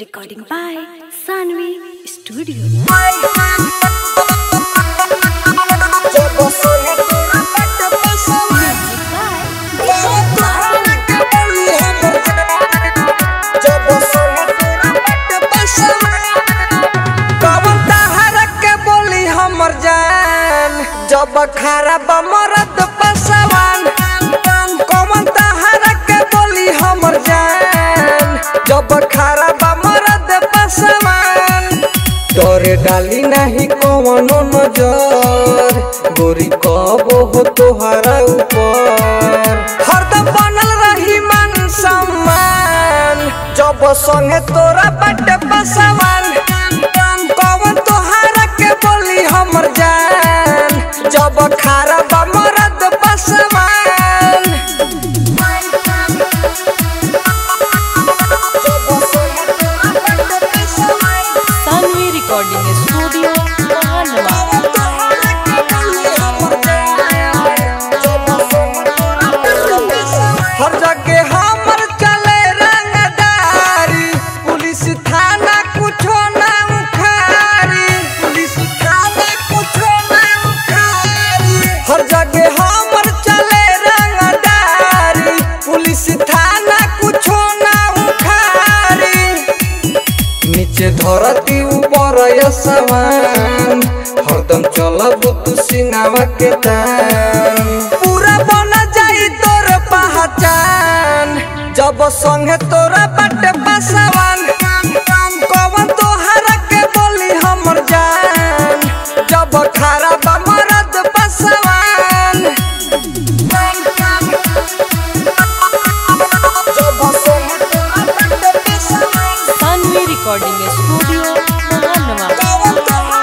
Recording by Sanvi Studio. जब खारा बमरद पसवान कौन तहरा के बोली हमर जान जब खारा बमरद पसवान तोरे डाली नहीं कौनो नजर गोरी कबो हो तोहरा ऊपर हरदम बनल रही मान सम्मान जब संगे तोरा बाटे पसवान कौन तोहरा के बोली हमर जान जब खारा बमरद पसवान Sanvi Recording Studio, Mahanwa. हर जगह हमर चले रंगदारी पुलिस थाना कुछो ना उखारी पुलिस थाना कुछो ना उखारी हर जगह हमर चले रंगदारी पुलिस थाना कुछो ना उखारी नीचे धरती ऊपर समान हरदम चलब तू सिनावा के तान पूरा बन जाई तोर पहचान जब संगे तोरा बाटे पसवान कौन तोहरा के बोली हमर जान जब खारा बमरद पसवान Sanvi Recording Studio, Mahanwa.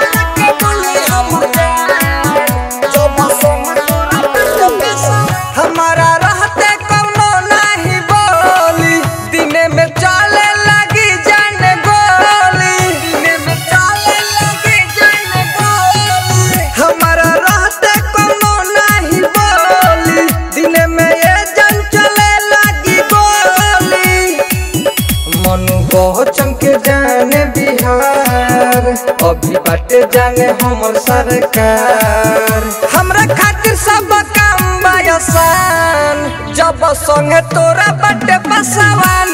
हमारा रहते कौनो नहीं बोली दिने में चले लगी जान गोली दिने में चले लगी जान गोली हमारा रहते कौनो नहीं बोली दिने में ये जान चले लगी गोली मनु को चमके जाने बिहार अभी बाटे जाने हमर सरकार हमरा खातिर सब काम बायसान जब संगे तोरा बाटे पसवान